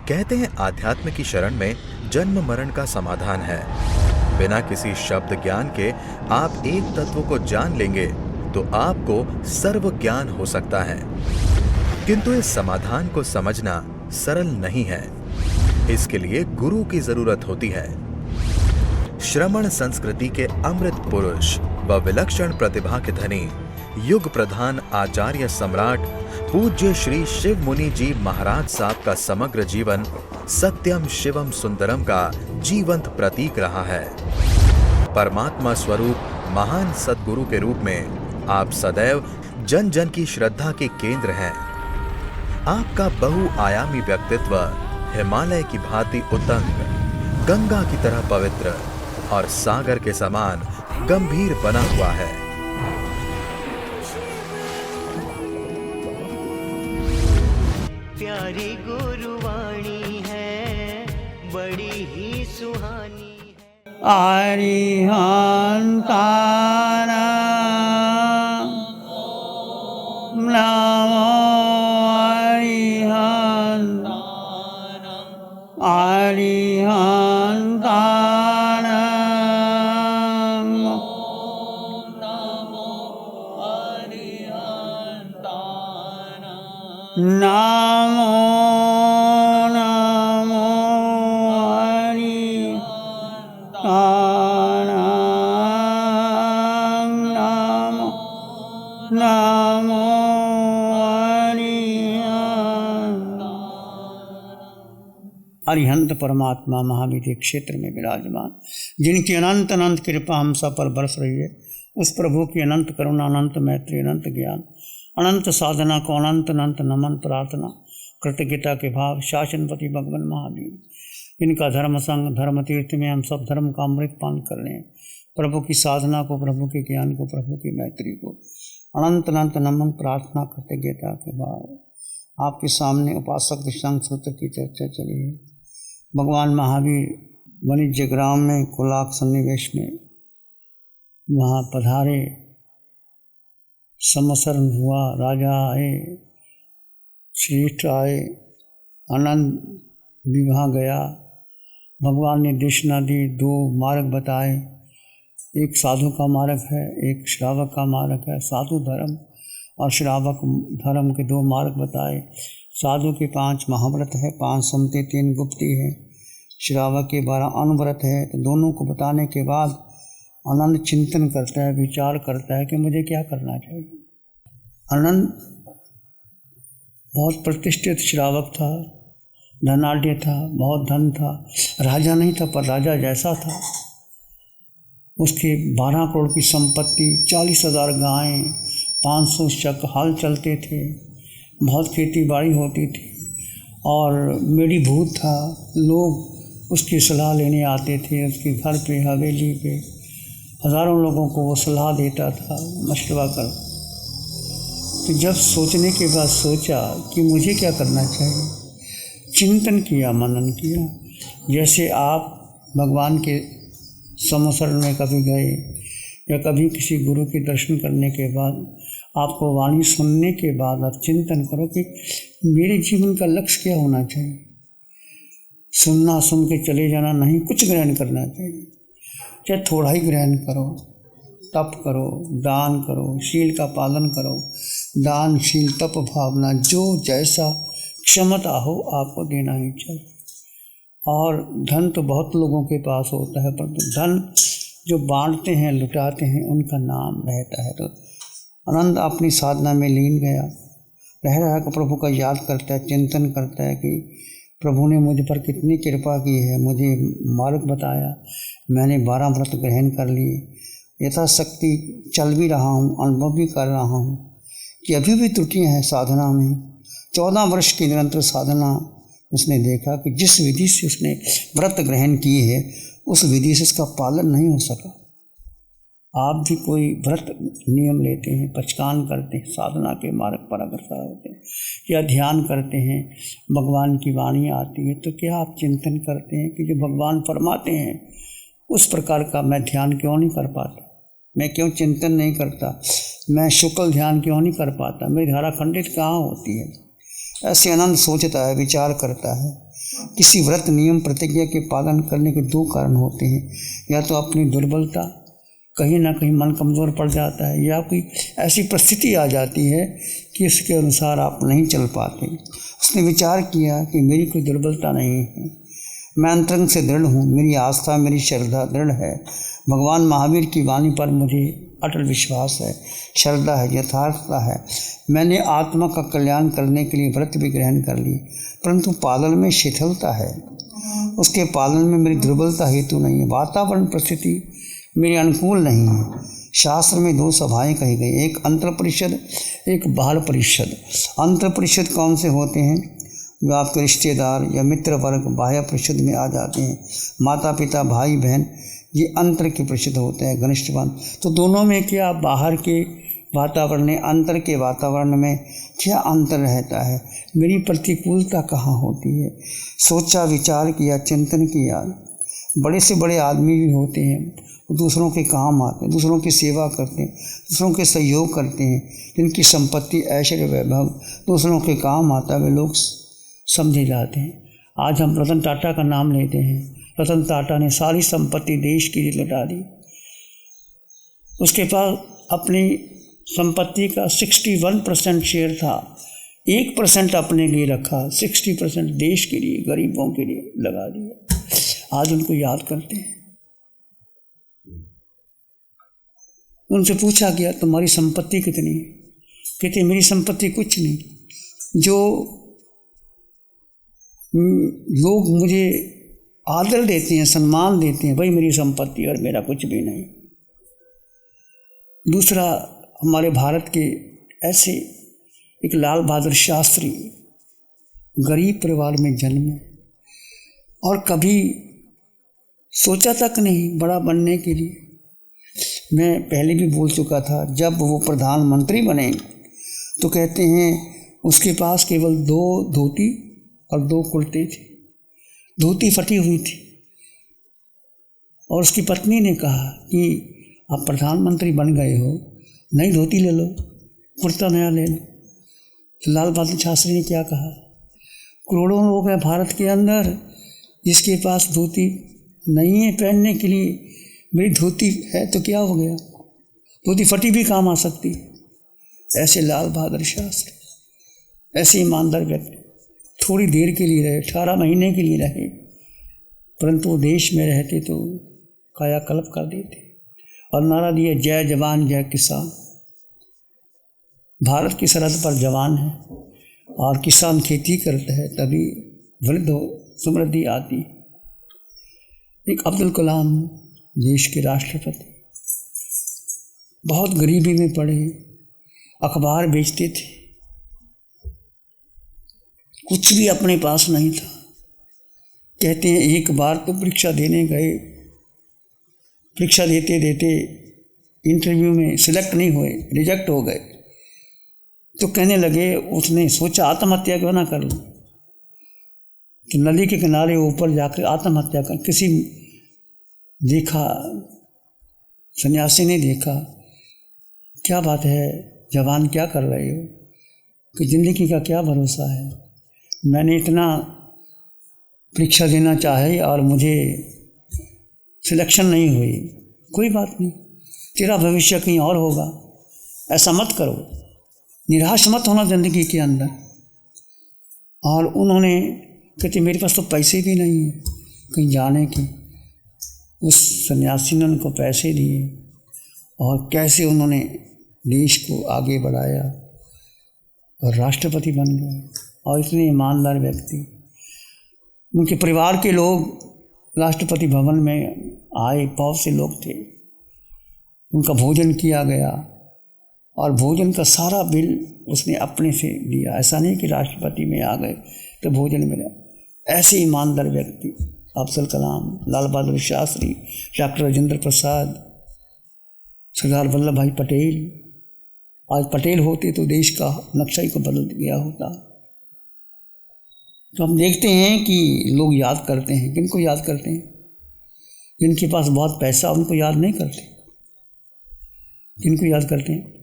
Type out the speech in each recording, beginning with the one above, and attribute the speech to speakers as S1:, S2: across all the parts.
S1: कहते हैं आध्यात्म की शरण में जन्म मरण का समाधान है। बिना किसी शब्द ज्ञान के आप एक तत्व को जान लेंगे तो आपको सर्व ज्ञान हो सकता है। किंतु इस समाधान को समझना सरल नहीं है। इसके लिए गुरु की जरूरत होती है। श्रमण संस्कृति के अमृत पुरुष व विलक्षण प्रतिभा के धनी युग प्रधान आचार्य सम्राट पूज्य श्री शिव मुनि जी महाराज साहब का समग्र जीवन सत्यम शिवम सुंदरम का जीवंत प्रतीक रहा है। परमात्मा स्वरूप महान सद्गुरु के रूप में आप सदैव जन जन की श्रद्धा के केंद्र हैं। आपका बहुआयामी व्यक्तित्व हिमालय की भांति उतंग, गंगा की तरह पवित्र और सागर के समान गंभीर बना हुआ है।
S2: प्यारी गुरुवाणी है, बड़ी ही सुहानी है।
S3: अरिहंतान नमो अरिहंतान नमो नमो हरिहंतान नमो नमो अरिहंत परमात्मा महावीर क्षेत्र में विराजमान, जिनकी अनंत अनंत कृपा हम सब पर बरस रही है, उस प्रभु की अनंत करुणा, अनंत मैत्री, अनंत ज्ञान, अनंत साधना को अनंत अनंत नमन प्रार्थना कृतज्ञता के भाव शासनपति भगवान महावीर, इनका धर्म संग धर्म तीर्थ में हम सब धर्म का अमृत पान कर रहे हैं। प्रभु की साधना को, प्रभु के ज्ञान को, प्रभु की मैत्री को अनंत अनंत नमन प्रार्थना कृतज्ञता के भाव आपके सामने उपासक दृष्टांत सूत्र की चर्चा चली है। भगवान महावीर वाणिज्य ग्राम में कुलाक सन्निवेश में वहाँ पधारे, समसरण हुआ, राजा आए, श्रेष्ठ आए, आनंद विवाह गया। भगवान ने दक्षिणा दी, दो मार्ग बताए, एक साधु का मार्ग है, एक श्रावक का मार्ग है। साधु धर्म और श्रावक धर्म के दो मार्ग बताए। साधु के 5 महाव्रत है, 5 सुमति 3 गुप्ती है। श्रावक के 12 अनव्रत है। तो दोनों को बताने के बाद आनंद चिंतन करता है, विचार करता है कि मुझे क्या करना चाहिए। आनंद बहुत प्रतिष्ठित श्रावक था, धनाढ़ था, बहुत धन था, राजा नहीं था पर राजा जैसा था। उसके 12 करोड़ की संपत्ति, 40,000 गायें, 500 चक हल चलते थे, बहुत खेती बाड़ी होती थी और मेरी भूत था। लोग उसकी सलाह लेने आते थे, उसके घर पे, हवेली पे हज़ारों लोगों को वो सलाह देता था, मशवरा कर। तो जब सोचने के बाद सोचा कि मुझे क्या करना चाहिए, चिंतन किया, मनन किया। जैसे आप भगवान के समसरण में कभी गए या कभी किसी गुरु के दर्शन करने के बाद आपको वाणी सुनने के बाद आप चिंतन करो कि मेरे जीवन का लक्ष्य क्या होना चाहिए। सुनना, सुन के चले जाना नहीं, कुछ ग्रहण करना चाहिए। चाहे थोड़ा ही ग्रहण करो, तप करो, दान करो, शील का पालन करो। दान, शील, तप, भावना, जो जैसा क्षमता हो आपको देना ही चाहिए। और धन तो बहुत लोगों के पास होता है, पर धन जो बांटते हैं, लुटाते हैं, उनका नाम रहता है। तो आनंद अपनी साधना में लीन गया, रह रहा है, प्रभु का याद करता है, चिंतन करता है कि प्रभु ने मुझ पर कितनी कृपा की है, मुझे मार्ग बताया, मैंने 12 व्रत ग्रहण कर लिए, यथाशक्ति चल भी रहा हूँ, अनुभव भी कर रहा हूँ कि अभी भी त्रुटियाँ हैं साधना में। 14 वर्ष की निरंतर साधना उसने देखा कि जिस विधि से उसने व्रत ग्रहण किए है उस विधि से उसका पालन नहीं हो सका। आप भी कोई व्रत नियम लेते हैं, पचकान करते हैं, साधना के मार्ग पर अग्रसर होते हैं या ध्यान करते हैं, भगवान की वाणी आती है, तो क्या आप चिंतन करते हैं कि जो भगवान फरमाते हैं उस प्रकार का मैं ध्यान क्यों नहीं कर पाता, मैं क्यों चिंतन नहीं करता, मैं शुक्ल ध्यान क्यों नहीं कर पाता, मेरी धारा खंडित कहाँ होती है। ऐसे अनंत सोचता है, विचार करता है। किसी व्रत नियम प्रतिज्ञा के पालन करने के दो कारण होते हैं, या तो अपनी दुर्बलता, कहीं ना कहीं मन कमज़ोर पड़ जाता है, या कोई ऐसी परिस्थिति आ जाती है कि इसके अनुसार आप नहीं चल पाते। उसने विचार किया कि मेरी कोई दुर्बलता नहीं है, मैं अंतरंग से दृढ़ हूँ, मेरी आस्था, मेरी श्रद्धा दृढ़ है। भगवान महावीर की वाणी पर मुझे अटल विश्वास है, श्रद्धा है, यथार्थता है। मैंने आत्मा का कल्याण करने के लिए व्रत भी ग्रहण कर लिए, परंतु पालन में शिथिलता है। उसके पालन में मेरी दुर्बलता हेतु नहीं है। वातावरण परिस्थिति मेरे अनुकूल नहीं है। शास्त्र में दो सभाएं कही गई, एक अंतर परिषद, एक बाह्य परिषद। अंतर परिषद कौन से होते हैं? जो आपके रिश्तेदार या मित्र वर्ग बाह्य परिषद में आ जाते हैं। माता पिता, भाई बहन, ये अंतर के परिषद होते हैं, घनिष्ठवान। तो दोनों में क्या बाहर के वातावरण में, अंतर के वातावरण में क्या अंतर रहता है? मेरी प्रतिकूलता कहाँ होती है? सोचा, विचार किया, चिंतन किया। बड़े से बड़े आदमी भी होते हैं, दूसरों के काम आते हैं, दूसरों की सेवा करते हैं, दूसरों के सहयोग करते हैं, जिनकी संपत्ति, ऐश्वर्य, वैभव दूसरों के काम आता है, वे लोग समझे जाते हैं। आज हम रतन टाटा का नाम लेते हैं। रतन टाटा ने सारी संपत्ति देश के लिए लौटा दी। उसके पास अपनी संपत्ति का 61% शेयर था, 1% अपने लिए रखा, 60% देश के लिए, गरीबों के लिए लगा दिया। आज उनको याद करते हैं। उनसे पूछा गया, तुम्हारी संपत्ति कितनी है? कहते मेरी संपत्ति कुछ नहीं। जो लोग मुझे आदर देते हैं, सम्मान देते हैं, वही मेरी संपत्ति, और मेरा कुछ भी नहीं। दूसरा, हमारे भारत के ऐसे एक लाल बहादुर शास्त्री गरीब परिवार में जन्मे और कभी सोचा तक नहीं बड़ा बनने के लिए। मैं पहले भी बोल चुका था, जब वो प्रधानमंत्री बने तो कहते हैं उसके पास केवल 2 धोती और 2 कुर्ते थे। धोती फटी हुई थी और उसकी पत्नी ने कहा कि आप प्रधानमंत्री बन गए हो, नई धोती ले लो, कुर्ता नया ले लो। तो लाल बहादुर शास्त्री ने क्या कहा, करोड़ों लोग हैं भारत के अंदर जिसके पास धोती नहीं है पहनने के लिए, मेरी धोती है तो क्या हो गया, धोती फटी भी काम आ सकती। ऐसे लाल बहादुर शास्त्री, ऐसे ईमानदार व्यक्ति थोड़ी देर के लिए रहे, 18 महीने के लिए रहे, परंतु वो देश में रहते तो कायाकल्प कर देते और नारा दिया, जय जवान जय किसान। भारत की सरहद पर जवान है और किसान खेती करता है, तभी वृद्ध समृद्धि आती। एक अब्दुल कलाम, देश के राष्ट्रपति, बहुत गरीबी में पड़े, अखबार बेचते थे, कुछ भी अपने पास नहीं था। कहते हैं एक बार तो परीक्षा देने गए, परीक्षा देते देते इंटरव्यू में सिलेक्ट नहीं हुए, रिजेक्ट हो गए। तो कहने लगे, उसने सोचा आत्महत्या क्यों ना कर लूं। तो नदी के किनारे ऊपर जाकर आत्महत्या कर, किसी देखा, सन्यासी ने देखा, क्या बात है जवान, क्या कर रहे हो, कि ज़िंदगी का क्या भरोसा है, मैंने इतना परीक्षा देना चाहे और मुझे सिलेक्शन नहीं हुई, कोई बात नहीं, तेरा भविष्य कहीं और होगा, ऐसा मत करो, निराश मत होना ज़िंदगी के अंदर। और उन्होंने कहते मेरे पास तो पैसे भी नहीं है कहीं जाने के। उस सन्यासी ने उनको पैसे दिए और कैसे उन्होंने देश को आगे बढ़ाया और राष्ट्रपति बन गए। और इतने ईमानदार व्यक्ति, उनके परिवार के लोग राष्ट्रपति भवन में आए, बहुत से लोग थे, उनका भोजन किया गया और भोजन का सारा बिल उसने अपने से दिया। ऐसा नहीं कि राष्ट्रपति में आ गए तो भोजन मिला। ऐसे ईमानदार व्यक्ति अब्दुल कलाम, लाल बहादुर शास्त्री, डॉक्टर राजेंद्र प्रसाद, सरदार वल्लभ भाई पटेल। आज पटेल होते तो देश का नक्शा ही को बदल गया होता। तो हम देखते हैं कि लोग याद करते हैं, किनको याद करते हैं? जिनके पास बहुत पैसा, उनको याद नहीं करते। किनको याद करते हैं?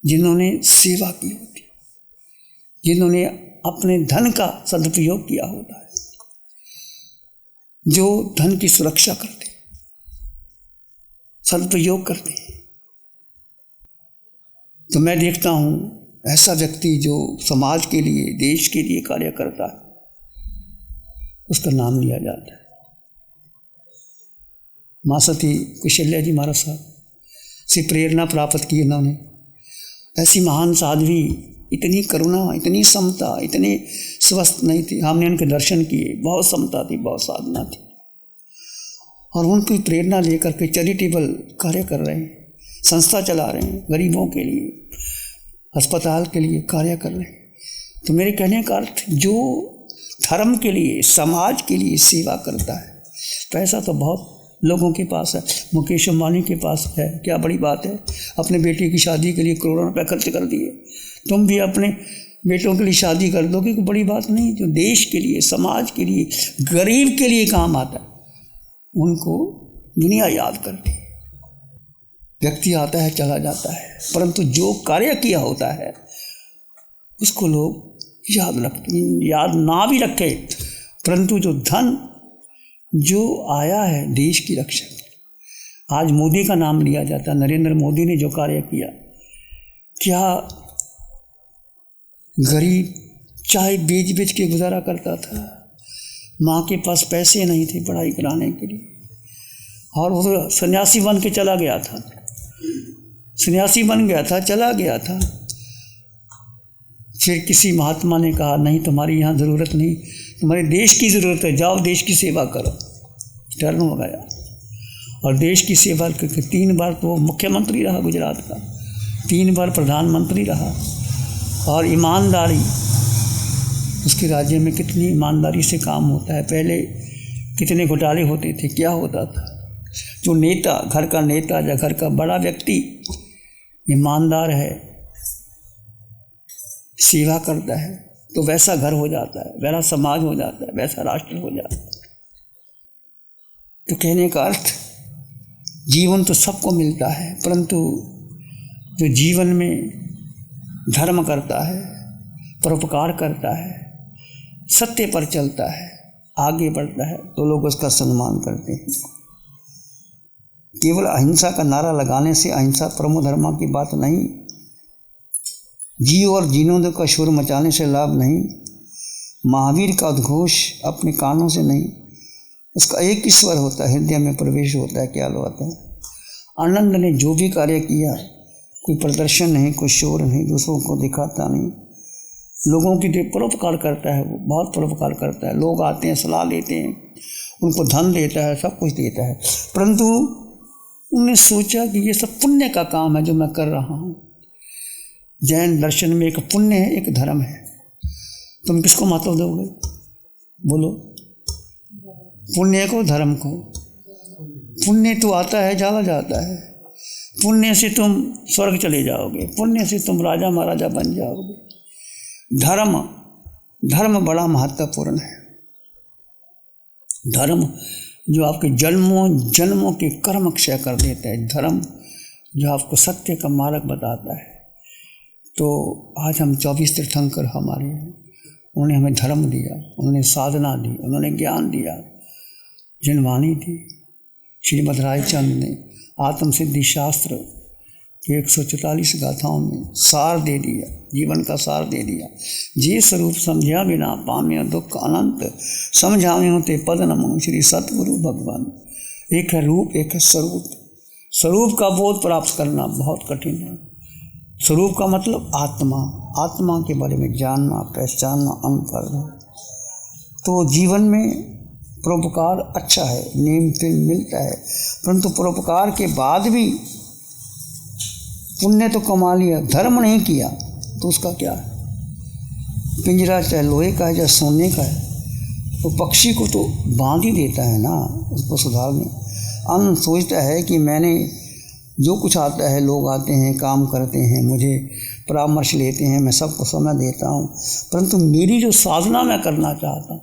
S3: जिन्होंने सेवा की होती, जिन्होंने अपने धन का सदुपयोग किया होता है, जो धन की सुरक्षा करते, सदुपयोग करते हैं। तो मैं देखता हूँ ऐसा व्यक्ति जो समाज के लिए, देश के लिए कार्य करता है, उसका नाम लिया जाता है। माँ सती कौशल्या जी महाराज साहब से प्रेरणा प्राप्त की इन्होंने। ऐसी महान साध्वी, इतनी करुणा, इतनी समता, इतने स्वस्थ नहीं थी। हमने उनके दर्शन किए, बहुत समता थी, बहुत साधना थी, और उनकी प्रेरणा लेकर के चैरिटेबल कार्य कर रहे हैं, संस्था चला रहे हैं, गरीबों के लिए, अस्पताल के लिए कार्य कर रहे हैं। तो मेरे कहने का अर्थ, जो धर्म के लिए, समाज के लिए सेवा करता है, पैसा तो बहुत लोगों के पास है, मुकेश अंबानी के पास है, क्या बड़ी बात है, अपने बेटे की शादी के लिए करोड़ों रुपए खर्च कर दिए। तुम भी अपने बेटों के लिए शादी कर दोगे, कोई बड़ी बात नहीं। जो देश के लिए, समाज के लिए, गरीब के लिए काम आता है, उनको दुनिया याद करती है। व्यक्ति आता है, चला जाता है, परंतु जो कार्य किया होता है उसको लोग याद रखते, याद ना भी रखे, परंतु जो धन जो आया है देश की रक्षा के, आज मोदी का नाम लिया जाता है। नरेंद्र मोदी ने जो कार्य किया, क्या गरीब चाय बेच बेच के गुजारा करता था, माँ के पास पैसे नहीं थे पढ़ाई कराने के लिए, और वो सन्यासी बन के चला गया था, सन्यासी बन गया था, चला गया था। फिर किसी महात्मा ने कहा, नहीं तुम्हारी यहाँ ज़रूरत नहीं, तुम्हारे देश की ज़रूरत है, जाओ देश की सेवा करो। टर्न हो गया और देश की सेवा करके 3 बार तो मुख्यमंत्री रहा गुजरात का, 3 बार प्रधानमंत्री रहा, और ईमानदारी, उसके राज्य में कितनी ईमानदारी से काम होता है। पहले कितने घोटाले होते थे, क्या होता था। जो नेता, घर का नेता या घर का बड़ा व्यक्ति ईमानदार है, सेवा करता है, तो वैसा घर हो जाता है, वैसा समाज हो जाता है, वैसा राष्ट्र हो जाता है। तो कहने का अर्थ, जीवन तो सबको मिलता है, परंतु जो जीवन में धर्म करता है, परोपकार करता है, सत्य पर चलता है, आगे बढ़ता है, तो लोग उसका सम्मान करते हैं। केवल अहिंसा का नारा लगाने से अहिंसा परमो धर्म की बात नहीं, जियो और जीनो दो का शोर मचाने से लाभ नहीं, महावीर का उद्घोष अपने कानों से नहीं, उसका एक ईश्वर होता है, हृदय में प्रवेश होता है, क्या होता है। आनंद ने जो भी कार्य किया, कोई प्रदर्शन नहीं, कोई शोर नहीं, दूसरों को दिखाता नहीं, लोगों की परोपकार करता है, वो बहुत परोपकार करता है। लोग आते हैं, सलाह लेते हैं, उनको धन देता है, सब कुछ देता है, परंतु उन्होंने सोचा कि ये सब पुण्य का काम है जो मैं कर रहा हूँ। जैन दर्शन में एक पुण्य है, एक धर्म है। तुम किसको महत्व दोगे? बोलो, पुण्य को, धर्म को। पुण्य तो आता है, चला जाता है। पुण्य से तुम स्वर्ग चले जाओगे, पुण्य से तुम राजा महाराजा बन जाओगे। धर्म बड़ा महत्वपूर्ण है। धर्म जो आपके जन्मों के कर्म क्षय कर देता है, धर्म जो आपको सत्य का मार्ग बताता है। तो आज हम 24 तीर्थंकर हमारे हैं, उन्होंने हमें धर्म दिया, उन्होंने साधना दी, उन्होंने ज्ञान दिया, जिनवाणी दी। श्रीमद् रायचंद ने आत्म सिद्धि शास्त्र के 144 गाथाओं में सार दे दिया, जीवन का सार दे दिया। जे स्वरूप समझा बिना पाम्य दुख अनंत, समझावे होते पद नमो श्री सतगुरु भगवान। एक है रूप, एक है स्वरूप। स्वरूप का बोध प्राप्त करना बहुत कठिन है। स्वरूप का मतलब आत्मा, आत्मा के बारे में जानना, पहचानना, अनुभव। तो जीवन में परोपकार अच्छा है, नेम फिर मिलता है, परंतु परोपकार के बाद भी पुण्य तो कमा लिया, धर्म नहीं किया तो उसका क्या है। पिंजरा चाहे लोहे का है या सोने का है, तो पक्षी को तो बांध ही देता है ना, उसको सुधारने। अन्न सोचता है कि मैंने जो कुछ आता है, लोग आते हैं, काम करते हैं, मुझे परामर्श लेते हैं, मैं सबको समय देता हूँ, परंतु मेरी जो साधना मैं करना चाहता हूँ,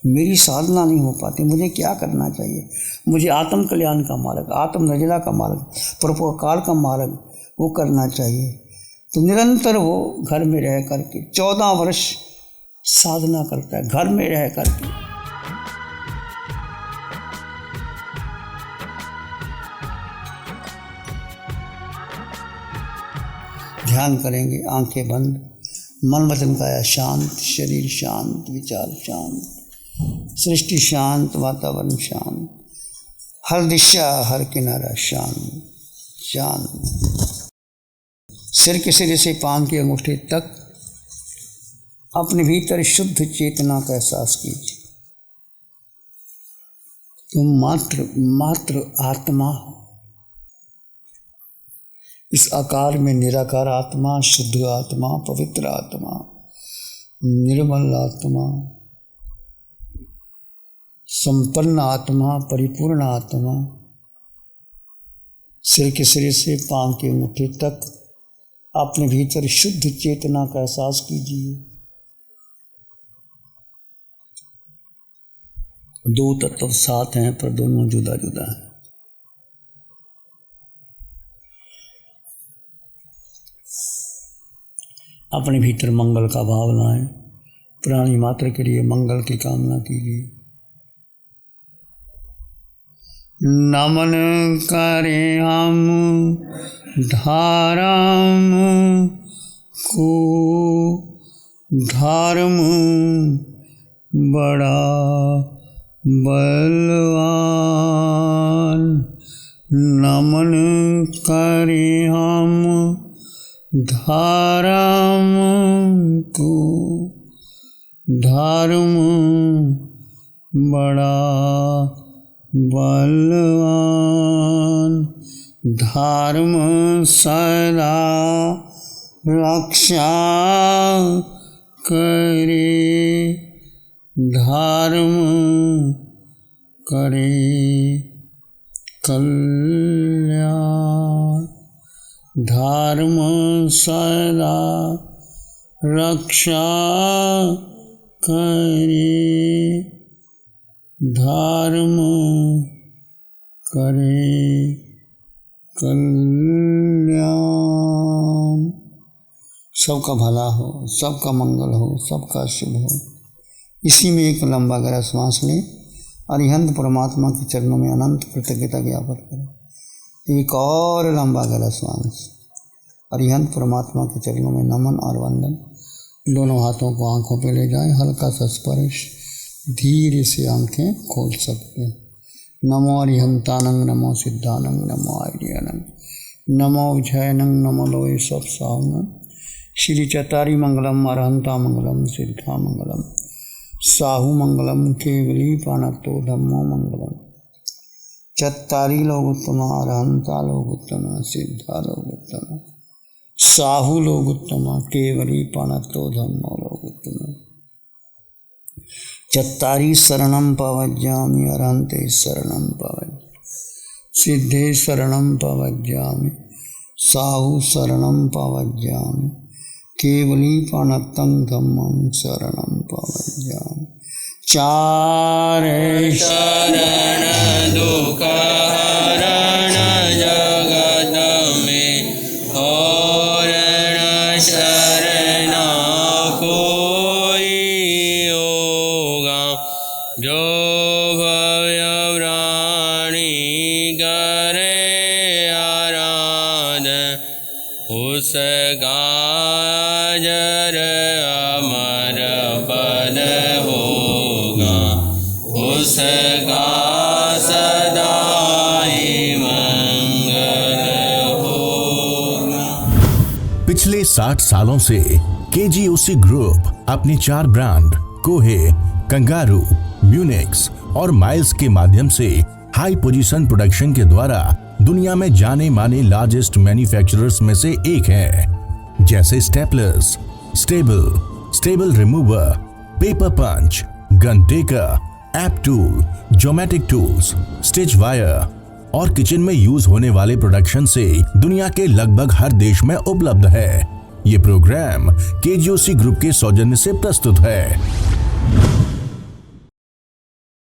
S3: मेरी साधना नहीं हो पाती। मुझे क्या करना चाहिए? मुझे आत्म कल्याण का मार्ग, आत्म निर्जला का मार्ग, परोपकार का मार्ग वो करना चाहिए। तो निरंतर वो घर में रह करके 14 वर्ष साधना करता है, घर में रह करके। ध्यान करेंगे, आंखें बंद, मन वचन काया शांत, शरीर शांत, विचार शांत, सृष्टि शांत, वातावरण शांत, हर दिशा हर किनारा शांत शांत। सिर के सिरे से पांव की अंगूठे तक अपने भीतर शुद्ध चेतना का एहसास कीजिए। तुम मात्र आत्मा हो। इस आकार में निराकार आत्मा, शुद्ध आत्मा, पवित्र आत्मा, निर्मल आत्मा, संपन्न आत्मा, परिपूर्ण आत्मा, सिर के सिरे से पांव के अंगूठे तक अपने भीतर शुद्ध चेतना का एहसास कीजिए। दो तत्व साथ हैं पर दोनों जुदा जुदा हैं। अपने भीतर मंगल का भाव लाएं, प्राणी मात्र के लिए मंगल की कामना कीजिए। नमन करें हम धर्म को, धर्म बड़ा बलवान। नमन करें हम धर्म को, धर्म बड़ा बलवान। धर्म सदा रक्षा करे, धर्म करे कल्याण। धर्म सदा रक्षा करे, धर्म करे कल्याण। सबका भला हो, सबका मंगल हो, सबका शुभ हो। इसी में एक लंबा गहरा श्वास लें, अरिहंत परमात्मा के चरणों में अनंत कृतज्ञता ज्ञापन करें। एक और लंबा गहरा श्वास, अरिहंत परमात्मा के चरणों में नमन और वंदन। दोनों हाथों को आंखों पे ले जाएं, हल्का सा स्पर्श, धीरे से आंखें खोल सकते हैं। नमो अरिहंतानंग, नमो सिद्धानंग, नमो आर्यानंग, नमो विजयनंग, नमो लोय सब सावनंग। श्री चतारी मंगलम, अरहंता मंगलम, सिद्धा मंगलम, साहू मंगलम, केवली पाणतो धम्मो मंगलम। चत्तारी लोग उत्तम, अरहंता लोग उत्तम, सिद्धा लोग उत्तम, साहू लोग उत्तम, केवली पाणतो धम्मो लोग उत्तम। चत्तारी शरणं पवज्जामि, अरहन्ते शरणं पवज्जामि, सिद्धे शरणं पवज्जामि, साहू शरणं पवज्जामि, केवली पाणतं धम्मं शरणं पवज्जामि। चार शरण दुख हरण जगत में, और शरण कोई होगा। जो भय प्राणी करे आराधन, उसका जर अमर पद होगा, उसका सदा ही मंगल होगा।
S4: पिछले 60 सालों से केजीओसी ग्रुप अपने 4 ब्रांड कोहे, कंगारू, म्यूनिक्स और माइल्स के माध्यम से हाई पोजीशन प्रोडक्शन के द्वारा दुनिया में जाने माने लार्जेस्ट मैन्युफैक्चरर्स में से एक है। जैसे staplers, staple remover, paper punch, gun tacker, app tool, geometric tools, stitch wire और किचन में यूज होने वाले प्रोडक्शन से दुनिया के लगभग हर देश में उपलब्ध है। ये प्रोग्राम केजीओसी ग्रुप के सौजन्य से प्रस्तुत है।